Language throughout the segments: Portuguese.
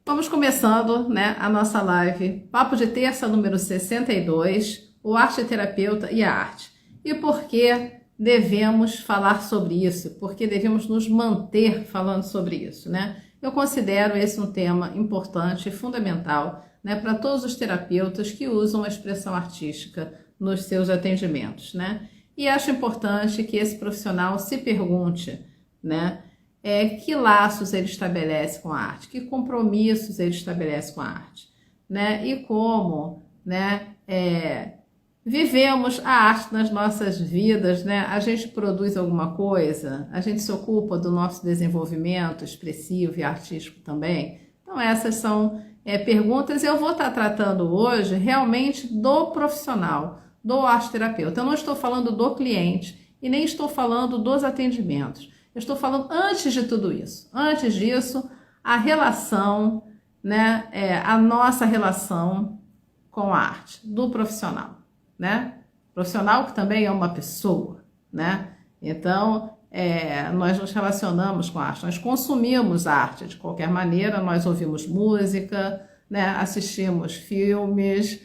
Vamos começando, né, a nossa live Papo de Terça número 62, o arte-terapeuta e a arte. E por que devemos falar sobre isso? Por que devemos nos manter falando sobre isso, né? Eu considero esse um tema importante e fundamental, né, para todos os terapeutas que usam a expressão artística nos seus atendimentos, né? E acho importante que esse profissional se pergunte, né, que laços ele estabelece com a arte, que compromissos ele estabelece com a arte, né? E como, né, vivemos a arte nas nossas vidas, né? A gente produz alguma coisa, a gente se ocupa do nosso desenvolvimento expressivo e artístico também. Então essas são perguntas. Eu vou estar tratando hoje realmente do profissional, do arte-terapeuta. Eu não estou falando do cliente e nem estou falando dos atendimentos. Eu estou falando antes de tudo isso. Antes disso, a relação, né, a nossa relação com a arte, do profissional, né? Profissional que também é uma pessoa, né? Então, nós nos relacionamos com a arte, nós consumimos arte de qualquer maneira, nós ouvimos música, né, assistimos filmes,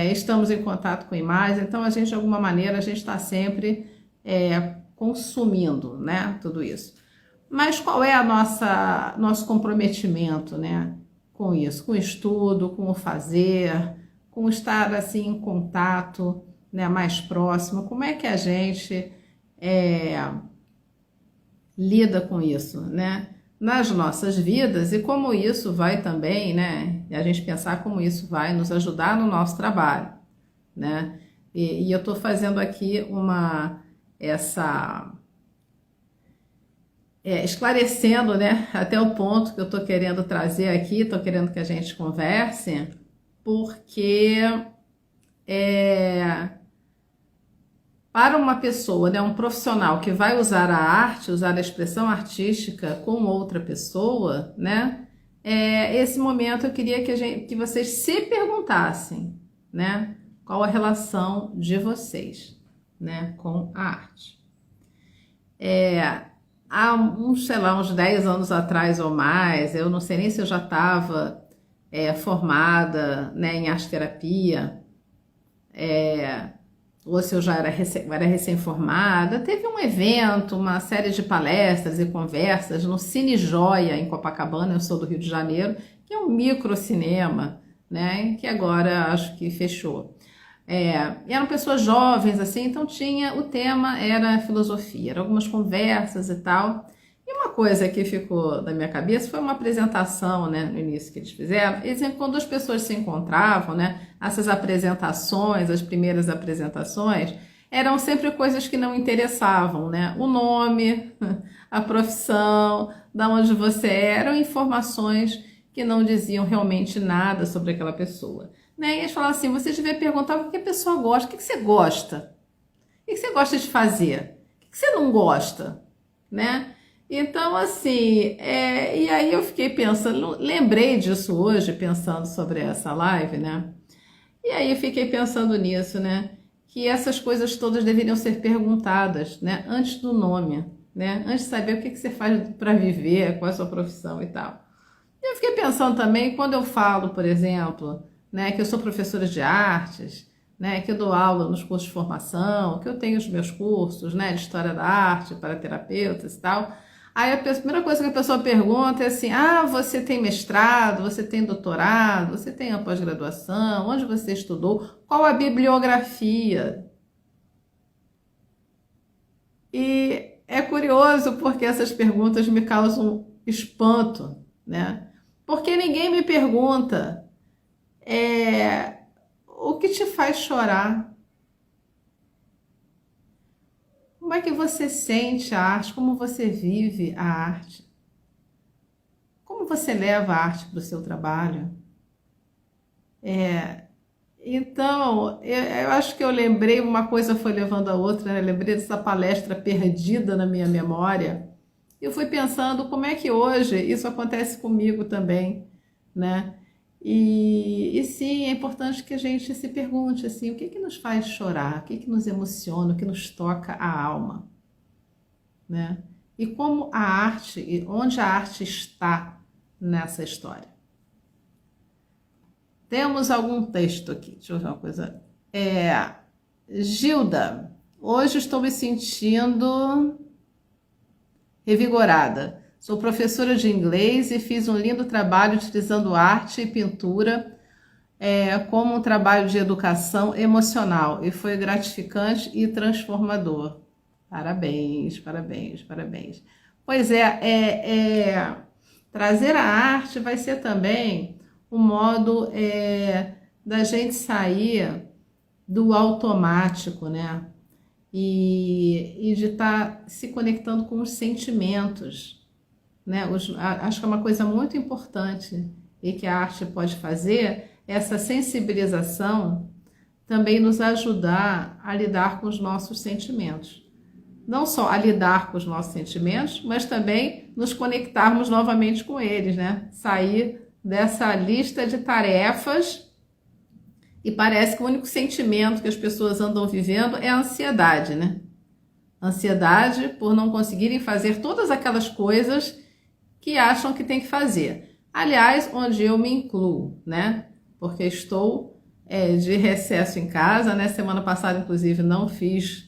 estamos em contato com imagens, então a gente, de alguma maneira, a gente está sempre consumindo, né, tudo isso. Mas qual é nosso comprometimento, né, com isso, com o estudo, com o fazer, com estar assim em contato, né, mais próximo? Como é que a gente lida com isso, né, nas nossas vidas, e como isso vai também, né, a gente pensar como isso vai nos ajudar no nosso trabalho, né? E eu estou fazendo aqui esclarecendo, né, até o ponto que eu estou querendo trazer aqui, estou querendo que a gente converse, porque para uma pessoa, né, um profissional que vai usar a arte, usar a expressão artística com outra pessoa, né, esse momento eu queria que vocês se perguntassem, né, qual a relação de vocês, né, com a arte. Há uns 10 anos atrás ou mais, eu não sei nem se eu já estava formada, né, em arte-terapia, ou se eu já era recém-formada. Teve um evento, uma série de palestras e conversas no Cine Joia, em Copacabana, eu sou do Rio de Janeiro, que é um microcinema, né, que agora acho que fechou. Eram pessoas jovens, assim, então o tema era filosofia, eram algumas conversas e tal. E uma coisa que ficou na minha cabeça foi uma apresentação, né, no início que eles fizeram. Eles, quando as pessoas se encontravam, né, essas apresentações, as primeiras apresentações, eram sempre coisas que não interessavam, né? O nome, a profissão, da onde você era, eram informações que não diziam realmente nada sobre aquela pessoa. Né? E eles falavam assim, você devia perguntar o que a pessoa gosta, o que você gosta? O que você gosta de fazer? O que você não gosta? Né? Então, assim, e aí eu fiquei pensando, lembrei disso hoje, pensando sobre essa live, né? E aí eu fiquei pensando nisso, né? Que essas coisas todas deveriam ser perguntadas, né? Antes do nome, né? Antes de saber o que você faz para viver, qual é a sua profissão e tal. E eu fiquei pensando também, quando eu falo, por exemplo, né, que eu sou professora de artes, né, que eu dou aula nos cursos de formação, que eu tenho os meus cursos, né, de história da arte para terapeutas e tal. Aí a primeira coisa que a pessoa pergunta é assim, você tem mestrado, você tem doutorado, você tem a pós-graduação, onde você estudou, qual a bibliografia? E é curioso porque essas perguntas me causam espanto, né? Porque ninguém me pergunta o que te faz chorar? Como é que você sente a arte? Como você vive a arte? Como você leva a arte para o seu trabalho? Então, eu acho que eu lembrei, uma coisa foi levando a outra, né? Eu lembrei dessa palestra perdida na minha memória. Eu fui pensando como é que hoje isso acontece comigo também, né? E sim, é importante que a gente se pergunte assim, o que que nos faz chorar, o que que nos emociona, o que nos toca a alma, né? E como a arte, onde a arte está nessa história, Temos algum texto aqui. Deixa eu ver uma coisa. Gilda, hoje estou me sentindo revigorada. Sou professora de inglês e fiz um lindo trabalho utilizando arte e pintura como um trabalho de educação emocional e foi gratificante e transformador. Parabéns, parabéns, parabéns. Pois trazer a arte vai ser também um modo da gente sair do automático, né? E de estar se conectando com os sentimentos, né? Acho que é uma coisa muito importante e que a arte pode fazer, essa sensibilização também nos ajudar a lidar com os nossos sentimentos. Não só a lidar com os nossos sentimentos, mas também nos conectarmos novamente com eles, né? Sair dessa lista de tarefas e parece que o único sentimento que as pessoas andam vivendo é a ansiedade, né? Ansiedade por não conseguirem fazer todas aquelas coisas que acham que tem que fazer. Aliás, onde eu me incluo, né? Porque estou de recesso em casa, né? Semana passada, inclusive, não fiz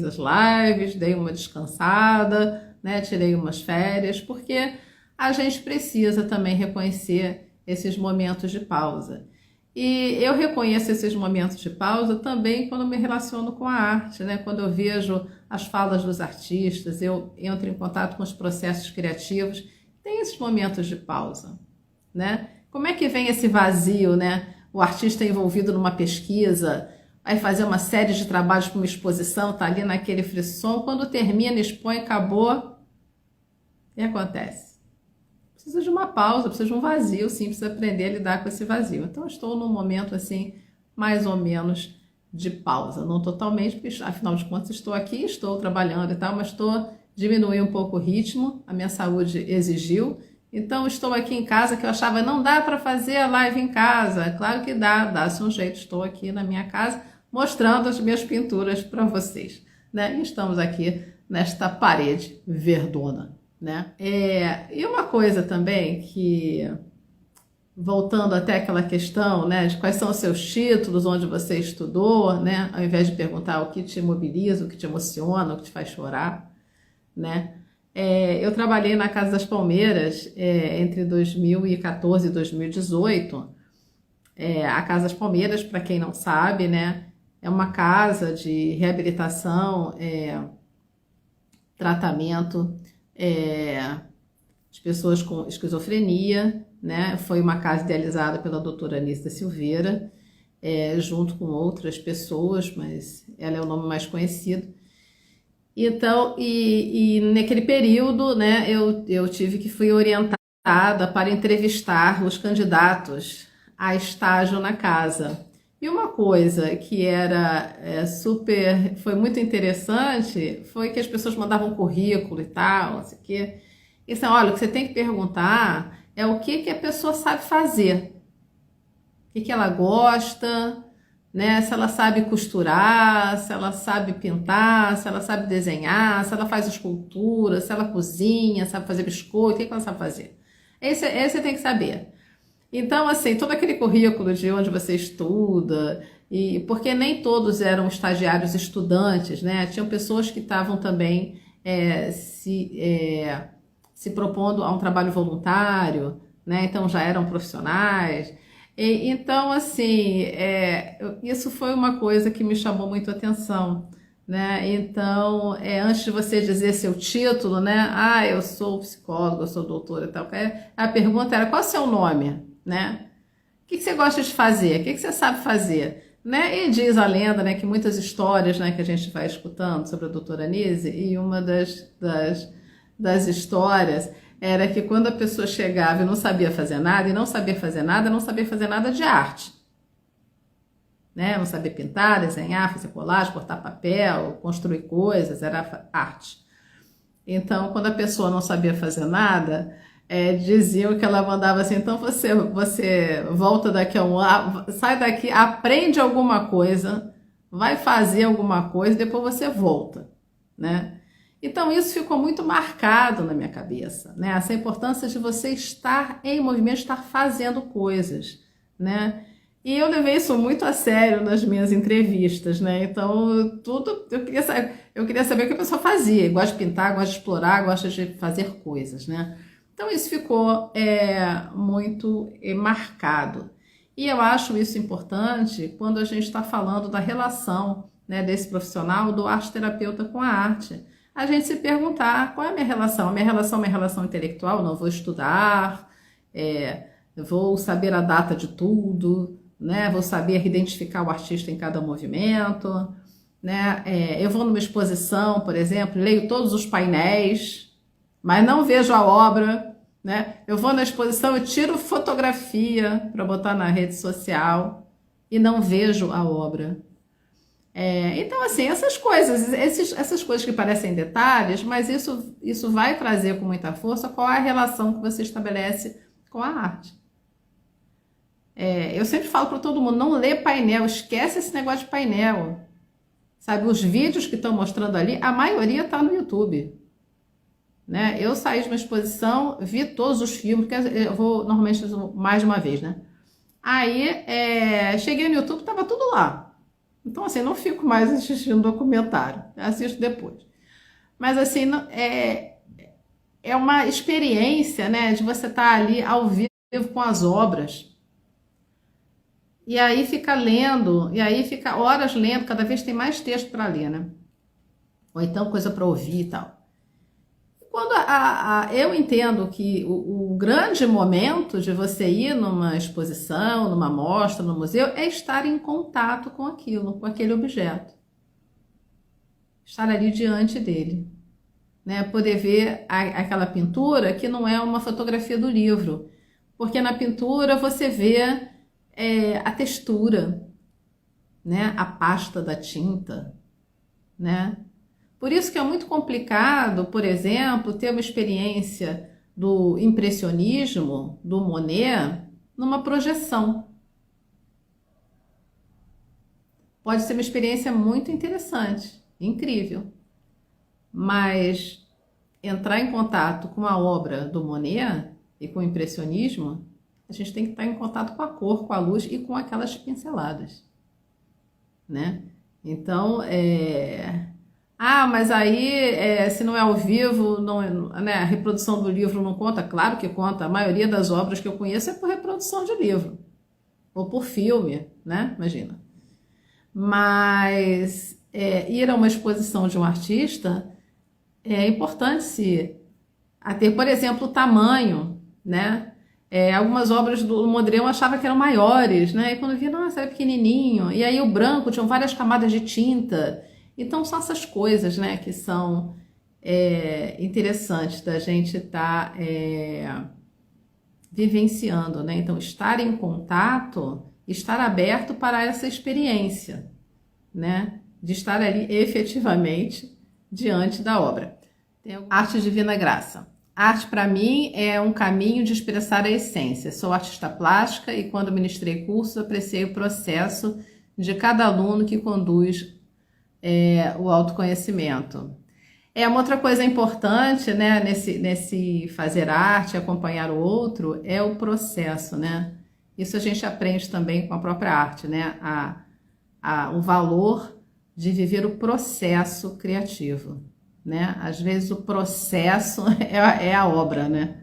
as lives, dei uma descansada, né? Tirei umas férias, porque a gente precisa também reconhecer esses momentos de pausa. E eu reconheço esses momentos de pausa também quando me relaciono com a arte, né? Quando eu vejo as falas dos artistas, eu entro em contato com os processos criativos, tem esses momentos de pausa, né? Como é que vem esse vazio, né? O artista envolvido numa pesquisa, vai fazer uma série de trabalhos para uma exposição, tá ali naquele frisson, quando termina, expõe, acabou, o que acontece? Precisa de uma pausa, precisa de um vazio, sim, precisa aprender a lidar com esse vazio. Então, estou num momento, assim, mais ou menos de pausa. Não totalmente, porque, afinal de contas, estou aqui, estou trabalhando e tal, mas estou diminuindo um pouco o ritmo, a minha saúde exigiu. Então, estou aqui em casa, que eu achava, não dá para fazer a live em casa. Claro que dá-se um jeito. Estou aqui na minha casa, mostrando as minhas pinturas para vocês, né? E estamos aqui nesta parede verdona, né? E uma coisa também que, voltando até aquela questão, né, de quais são os seus títulos, onde você estudou, né, ao invés de perguntar o que te mobiliza, o que te emociona, o que te faz chorar, né? Eu trabalhei na Casa das Palmeiras entre 2014 e 2018. A Casa das Palmeiras, para quem não sabe, né, é uma casa de reabilitação, tratamento de pessoas com esquizofrenia, né? Foi uma casa idealizada pela doutora Anísia Silveira, junto com outras pessoas, mas ela é o nome mais conhecido. Então, e naquele período, né, eu fui orientada para entrevistar os candidatos a estágio na casa. E uma coisa que era foi muito interessante, foi que as pessoas mandavam currículo e tal, não sei o quê. E assim, olha, o que você tem que perguntar é o que a pessoa sabe fazer, o que ela gosta, né? Se ela sabe costurar, se ela sabe pintar, se ela sabe desenhar, se ela faz escultura, se ela cozinha, sabe fazer biscoito, o que ela sabe fazer? Esse você tem que saber. Então, assim, todo aquele currículo de onde você estuda, e porque nem todos eram estagiários estudantes, né? Tinham pessoas que estavam também se propondo a um trabalho voluntário, né? Então já eram profissionais. Então, assim, isso foi uma coisa que me chamou muito a atenção, né? Então, antes de você dizer seu título, né? Ah, eu sou psicóloga, eu sou doutora e tal. A pergunta era, qual é o seu nome, né? O que você gosta de fazer? O que você sabe fazer? Né? E diz a lenda, né, que muitas histórias, né, que a gente vai escutando sobre a doutora Anísia, e uma das histórias era que quando a pessoa chegava e não sabia fazer nada, e não sabia fazer nada de arte, né? Não sabia pintar, desenhar, fazer colagem, cortar papel, construir coisas, era arte. Então, quando a pessoa não sabia fazer nada, diziam que ela mandava assim, então você volta daqui a um ano, sai daqui, aprende alguma coisa, vai fazer alguma coisa, depois você volta, né? Então, isso ficou muito marcado na minha cabeça, né? Essa importância de você estar em movimento, estar fazendo coisas, né? E eu levei isso muito a sério nas minhas entrevistas, né? Então, tudo eu queria saber o que a pessoa fazia. Gosta de pintar, gosta de explorar, gosta de fazer coisas, né? Então, isso ficou muito marcado. E eu acho isso importante quando a gente está falando da relação, né, desse profissional, do arte-terapeuta com a arte. A gente se perguntar qual é a minha relação? A minha relação é uma relação intelectual? Não vou estudar, eu vou saber a data de tudo, né? Vou saber identificar o artista em cada movimento, né? Eu vou numa exposição, por exemplo, leio todos os painéis, mas não vejo a obra, né? Eu vou na exposição e tiro fotografia para botar na rede social e não vejo a obra. Então, assim, essas coisas, essas coisas que parecem detalhes, mas isso vai trazer com muita força qual é a relação que você estabelece com a arte. Eu sempre falo para todo mundo, não lê painel, esquece esse negócio de painel. Sabe, os vídeos que estão mostrando ali, a maioria está no YouTube. Né? Eu saí de uma exposição, vi todos os filmes, porque eu vou normalmente mais de uma vez, né? Aí, cheguei no YouTube, estava tudo lá. Então, assim, não fico mais assistindo documentário, assisto depois. Mas, assim, é uma experiência, né, de você estar ali ao vivo com as obras. E aí fica lendo, e aí fica horas lendo, cada vez tem mais texto para ler, né? Ou então coisa para ouvir e tal. Quando eu entendo que o grande momento de você ir numa exposição, numa mostra, no museu, é estar em contato com aquilo, com aquele objeto. Estar ali diante dele. Né? Poder ver aquela pintura que não é uma fotografia do livro. Porque na pintura você vê a textura, né? A pasta da tinta, né? Por isso que é muito complicado, por exemplo, ter uma experiência do impressionismo, do Monet, numa projeção. Pode ser uma experiência muito interessante, incrível, mas entrar em contato com a obra do Monet e com o impressionismo, a gente tem que estar em contato com a cor, com a luz e com aquelas pinceladas, né? Então, mas aí, se não é ao vivo, não, né, a reprodução do livro não conta? Claro que conta. A maioria das obras que eu conheço é por reprodução de livro. Ou por filme, né? Imagina. Mas ir a uma exposição de um artista é importante se ter, por exemplo, o tamanho, né? Algumas obras do Mondrian eu achava que eram maiores, né? E quando eu vi, nossa, era pequenininho. E aí o branco tinha várias camadas de tinta. Então são essas coisas, né, que são interessantes da gente estar vivenciando, né? Então estar em contato, estar aberto para essa experiência, né? De estar ali efetivamente diante da obra. Arte Divina Graça. Arte para mim é um caminho de expressar a essência. Sou artista plástica e quando ministrei cursos apreciei o processo de cada aluno que conduz o autoconhecimento. Uma outra coisa importante, né, nesse fazer arte, acompanhar o outro, é o processo, né? Isso a gente aprende também com a própria arte, né? O valor de viver o processo criativo, né? Às vezes o processo é a obra, né?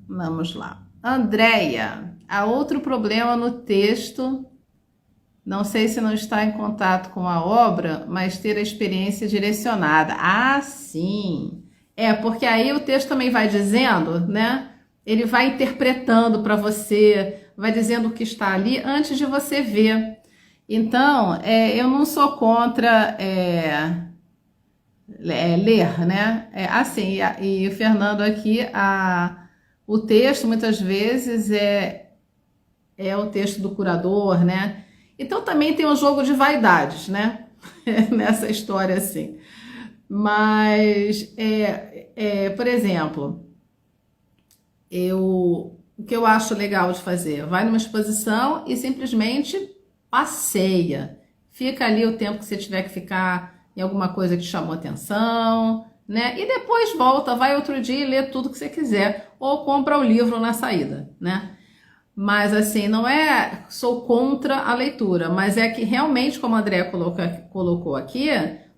Vamos lá. Andréia, há outro problema no texto. Não sei se não está em contato com a obra, mas ter a experiência direcionada. Ah, sim. Porque aí o texto também vai dizendo, né? Ele vai interpretando para você, vai dizendo o que está ali antes de você ver. Então, eu não sou contra ler, né? Assim, e o Fernando aqui, o texto muitas vezes é o texto do curador, né? Então também tem um jogo de vaidades, né? Nessa história assim. Mas, por exemplo, o que eu acho legal de fazer? Vai numa exposição e simplesmente passeia. Fica ali o tempo que você tiver que ficar em alguma coisa que te chamou atenção, né? E depois volta, vai outro dia e lê tudo que você quiser. Ou compra o livro na saída, né? Mas assim, não é sou contra a leitura, mas é que realmente, como a Andrea colocou aqui,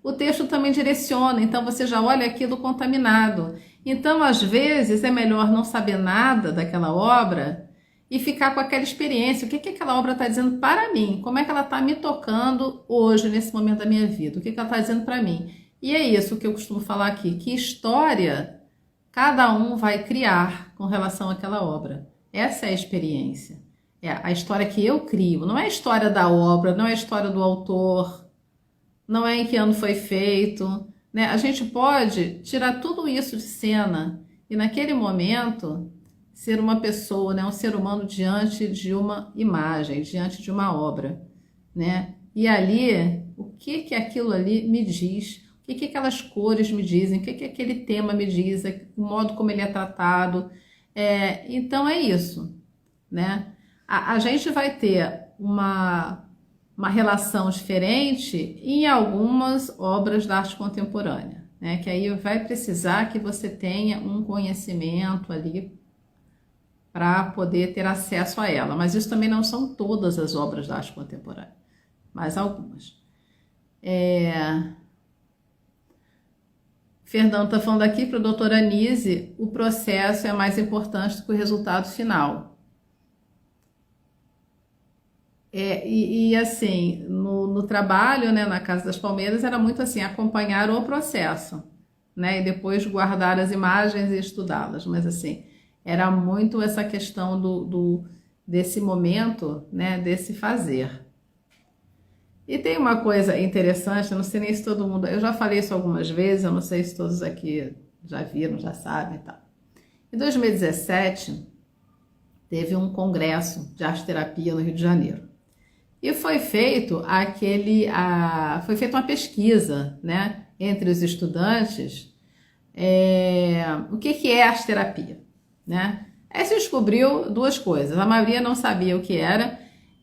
o texto também direciona, então você já olha aquilo contaminado. Então, às vezes, é melhor não saber nada daquela obra e ficar com aquela experiência. O que que aquela obra está dizendo para mim? Como é que ela está me tocando hoje, nesse momento da minha vida? O que que ela está dizendo para mim? E é isso que eu costumo falar aqui, que história cada um vai criar com relação àquela obra. Essa é a experiência. É a história que eu crio. Não é a história da obra, não é a história do autor, não é em que ano foi feito, né? A gente pode tirar tudo isso de cena e naquele momento ser uma pessoa, né? Um ser humano diante de uma imagem, diante de uma obra, né? E ali, o que que aquilo ali me diz? O que que aquelas cores me dizem? O que que aquele tema me diz? O modo como ele é tratado? Então é isso, né? A gente vai ter uma relação diferente em algumas obras da arte contemporânea, né? Que aí vai precisar que você tenha um conhecimento ali para poder ter acesso a ela. Mas isso também não são todas as obras da arte contemporânea, mas algumas. Fernando está falando aqui para a doutora Anise, o processo é mais importante do que o resultado final. Assim, no trabalho, né, na Casa das Palmeiras, era muito assim, acompanhar o processo, né, e depois guardar as imagens e estudá-las. Mas assim, era muito essa questão desse momento, né, desse fazer. E tem uma coisa interessante, eu não sei nem se todo mundo... Eu já falei isso algumas vezes, eu não sei se todos aqui já viram, já sabem e tal. Em 2017, teve um congresso de arte-terapia no Rio de Janeiro. E foi feito foi feita uma pesquisa, né, entre os estudantes, o que é arte-terapia, né? Aí se descobriu duas coisas, a maioria não sabia o que era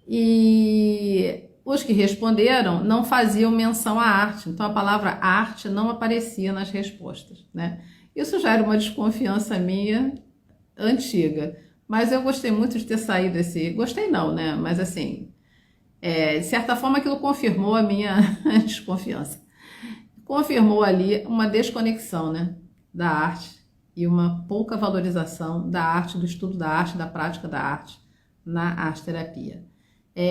e os que responderam não faziam menção à arte, então a palavra arte não aparecia nas respostas, né? Isso já era uma desconfiança minha antiga, mas eu gostei muito de ter saído gostei não, né? Mas assim, de certa forma aquilo confirmou a minha desconfiança. Confirmou ali uma desconexão, né, da arte e uma pouca valorização da arte, do estudo da arte, da prática da arte na arte-terapia.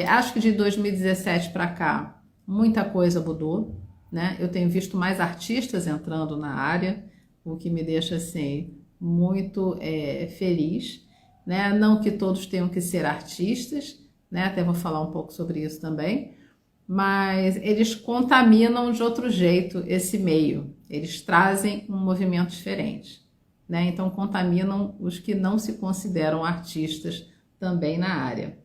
Acho que de 2017 para cá muita coisa mudou, né? Eu tenho visto mais artistas entrando na área, o que me deixa assim muito feliz, né? Não que todos tenham que ser artistas, né? Até vou falar um pouco sobre isso também, mas eles contaminam de outro jeito esse meio, eles trazem um movimento diferente, né? Então contaminam os que não se consideram artistas também na área,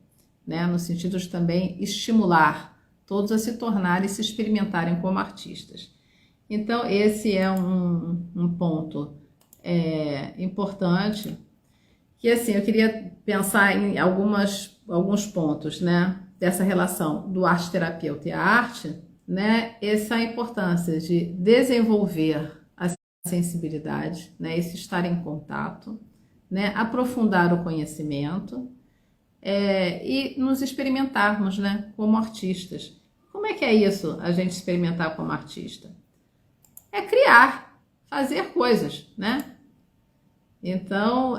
né? No sentido de também estimular todos a se tornarem e se experimentarem como artistas. Então esse é um ponto importante, que assim, eu queria pensar em alguns pontos, né, dessa relação do arte-terapeuta e a arte, né, essa importância de desenvolver a sensibilidade, né, esse estar em contato, né, aprofundar o conhecimento e nos experimentarmos, né, como artistas. Como é que é isso, a gente experimentar como artista? É criar, fazer coisas, né? Então,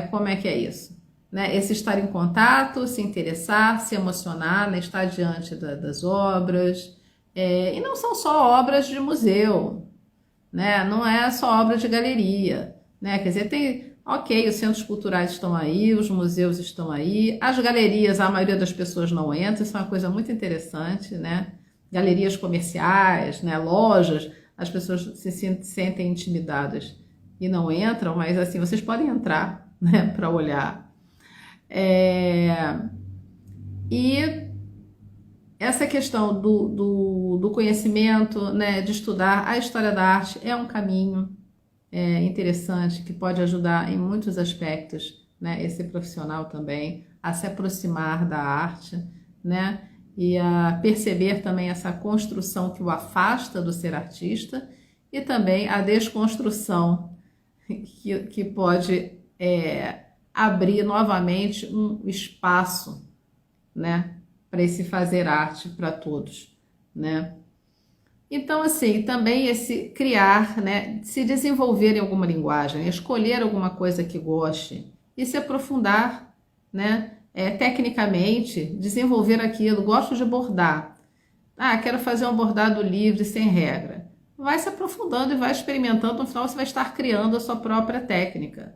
como é que é isso? Né? Esse estar em contato, se interessar, se emocionar, né? Estar diante das obras. E não são só obras de museu, né? Não é só obra de galeria, né? Quer dizer, os centros culturais estão aí, os museus estão aí, as galerias, a maioria das pessoas não entra, isso é uma coisa muito interessante, né? Galerias comerciais, né? Lojas, as pessoas se sentem intimidadas e não entram, mas assim, vocês podem entrar, né, para olhar. E essa questão do conhecimento, né, de estudar a história da arte é um caminho interessante que pode ajudar em muitos aspectos, né, esse profissional também a se aproximar da arte, né, e a perceber também essa construção que o afasta do ser artista e também a desconstrução que pode abrir novamente um espaço, né, para esse fazer arte para todos, né? Então, assim, também esse criar, né, se desenvolver em alguma linguagem, escolher alguma coisa que goste e se aprofundar, né, tecnicamente, desenvolver aquilo. Gosto de bordar. Ah, quero fazer um bordado livre, sem regra. Vai se aprofundando e vai experimentando, no final você vai estar criando a sua própria técnica.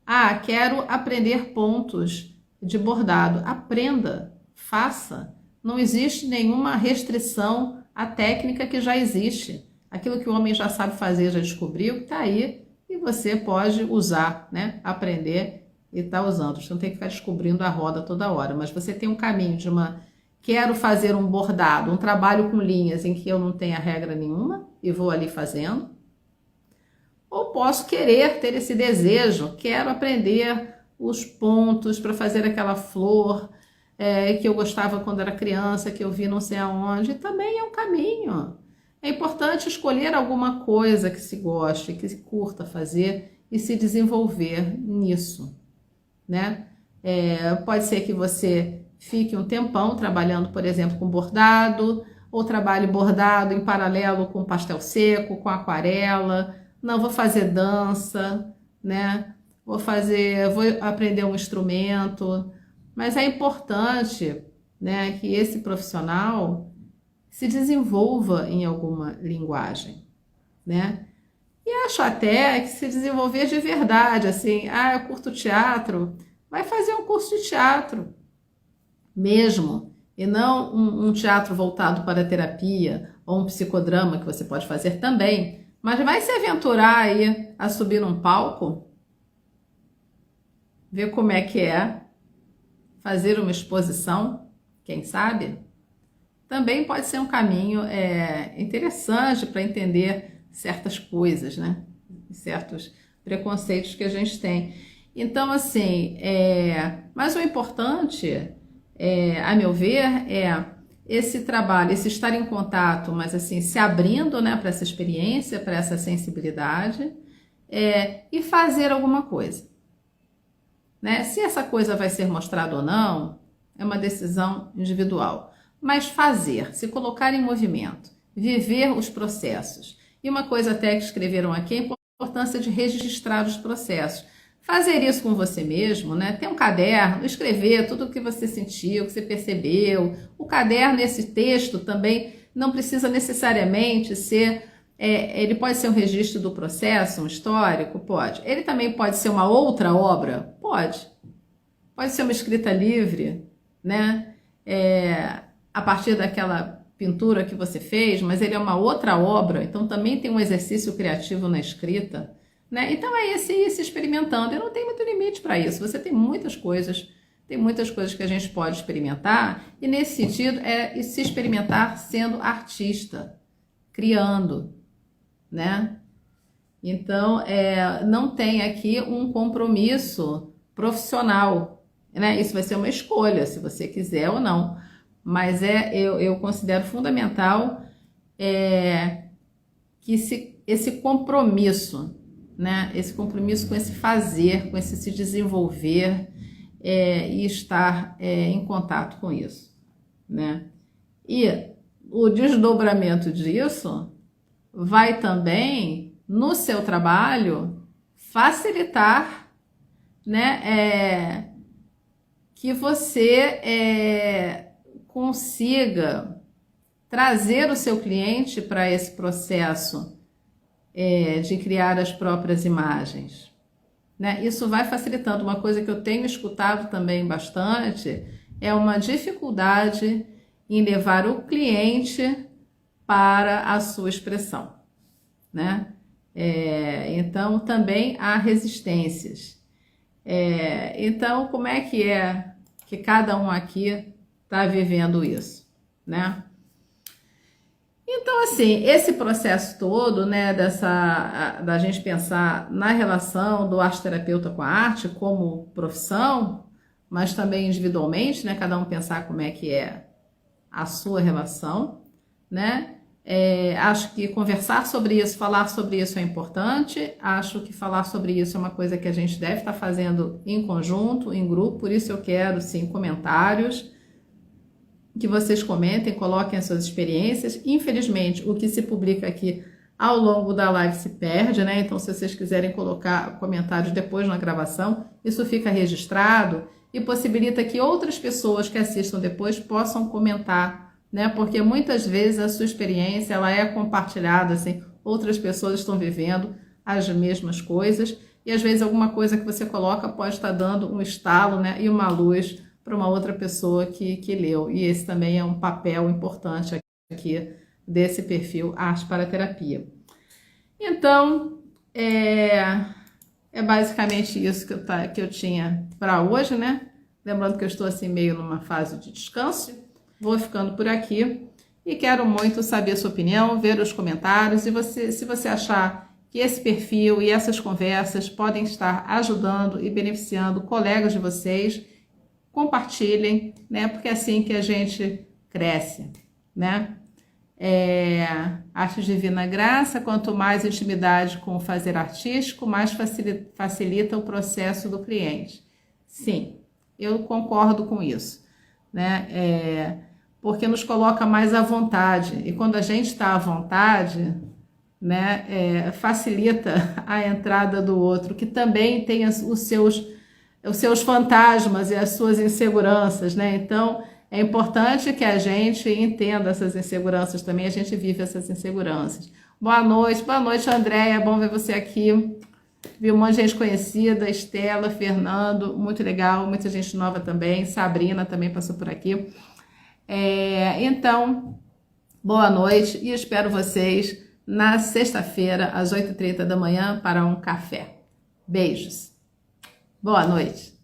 Ah, quero aprender pontos de bordado. Aprenda, faça. Não existe nenhuma restrição à técnica que já existe. Aquilo que o homem já sabe fazer, já descobriu, está aí e você pode usar, né? Aprender e estar usando. Você não tem que ficar descobrindo a roda toda hora, mas você tem um caminho de uma... Quero fazer um bordado, um trabalho com linhas em que eu não tenha regra nenhuma e vou ali fazendo. Ou posso querer ter esse desejo, quero aprender os pontos para fazer aquela flor que eu gostava quando era criança, que eu vi não sei aonde. Também é um caminho. É importante escolher alguma coisa que se goste, que se curta fazer e se desenvolver nisso, né? Pode ser que você fique um tempão trabalhando, por exemplo, com bordado, ou trabalhe bordado em paralelo com pastel seco, com aquarela. Não, vou fazer dança, né? Vou aprender um instrumento. Mas é importante, né, que esse profissional se desenvolva em alguma linguagem, né? E acho até que se desenvolver de verdade, assim, eu curto teatro, vai fazer um curso de teatro mesmo, e não um teatro voltado para a terapia ou um psicodrama que você pode fazer também, mas vai se aventurar aí a subir num palco, ver como é que é, fazer uma exposição, quem sabe? Também pode ser um caminho interessante para entender certas coisas, né? Certos preconceitos que a gente tem. Então, assim, mas o importante, a meu ver, esse trabalho, esse estar em contato, mas assim, se abrindo, né, para essa experiência, para essa sensibilidade, e fazer alguma coisa, né? Se essa coisa vai ser mostrada ou não, é uma decisão individual. Mas fazer, se colocar em movimento, viver os processos. E uma coisa até que escreveram aqui, a importância de registrar os processos. Fazer isso com você mesmo, né? Ter um caderno, escrever tudo o que você sentiu, o que você percebeu. O caderno, esse texto também não precisa necessariamente ser... ele pode ser um registro do processo, um histórico? Pode. Ele também pode ser uma outra obra? Pode. Pode ser uma escrita livre, né? A partir daquela pintura que você fez, mas ele é uma outra obra, então também tem um exercício criativo na escrita, né? Então é esse ir se experimentando, e não tem muito limite para isso, você tem muitas coisas que a gente pode experimentar, e nesse sentido é se experimentar sendo artista, criando, né? Então não tem aqui um compromisso profissional, né? Isso vai ser uma escolha, se você quiser ou não. Mas eu considero fundamental que esse compromisso, né? Esse compromisso com esse fazer, com esse se desenvolver e estar em contato com isso, né? E o desdobramento disso vai também, no seu trabalho, facilitar, né? Que você consiga trazer o seu cliente para esse processo de criar as próprias imagens, né? Isso vai facilitando. Uma coisa que eu tenho escutado também bastante é uma dificuldade em levar o cliente para a sua expressão, né? Então também há resistências. Então como é que cada um aqui está vivendo isso, né? Então, assim, esse processo todo, né, da gente pensar na relação do arte-terapeuta com a arte como profissão, mas também individualmente, né, cada um pensar como é que é a sua relação, né? Acho que conversar sobre isso, falar sobre isso é importante. Acho que falar sobre isso é uma coisa que a gente deve estar fazendo em conjunto, em grupo. Por isso eu quero, sim, comentários, que vocês comentem, coloquem as suas experiências. Infelizmente, o que se publica aqui ao longo da live se perde, né? Então, se vocês quiserem colocar comentários depois na gravação, isso fica registrado e possibilita que outras pessoas que assistam depois possam comentar, né? Porque muitas vezes a sua experiência ela é compartilhada, assim, outras pessoas estão vivendo as mesmas coisas e às vezes alguma coisa que você coloca pode estar dando um estalo, né? E uma luz para uma outra pessoa que leu. E esse também é um papel importante aqui desse perfil Arte para Terapia. Então, é basicamente isso que eu tinha para hoje, né? Lembrando que eu estou assim meio numa fase de descanso. Vou ficando por aqui e quero muito saber a sua opinião, ver os comentários e se você achar que esse perfil e essas conversas podem estar ajudando e beneficiando colegas de vocês, compartilhem, né? Porque é assim que a gente cresce, né? Arte Divina Graça, quanto mais intimidade com o fazer artístico, mais facilita o processo do cliente. Sim, eu concordo com isso, né? Porque nos coloca mais à vontade, e quando a gente está à vontade, né, facilita a entrada do outro, que também tem os seus fantasmas e as suas inseguranças, né? Então, é importante que a gente entenda essas inseguranças também, a gente vive essas inseguranças. Boa noite, Andréia, bom ver você aqui. Vi um monte de gente conhecida, Estela, Fernando, muito legal, muita gente nova também, Sabrina também passou por aqui. Então, boa noite e espero vocês na sexta-feira, às 8h30 da manhã, para um café. Beijos. Boa noite.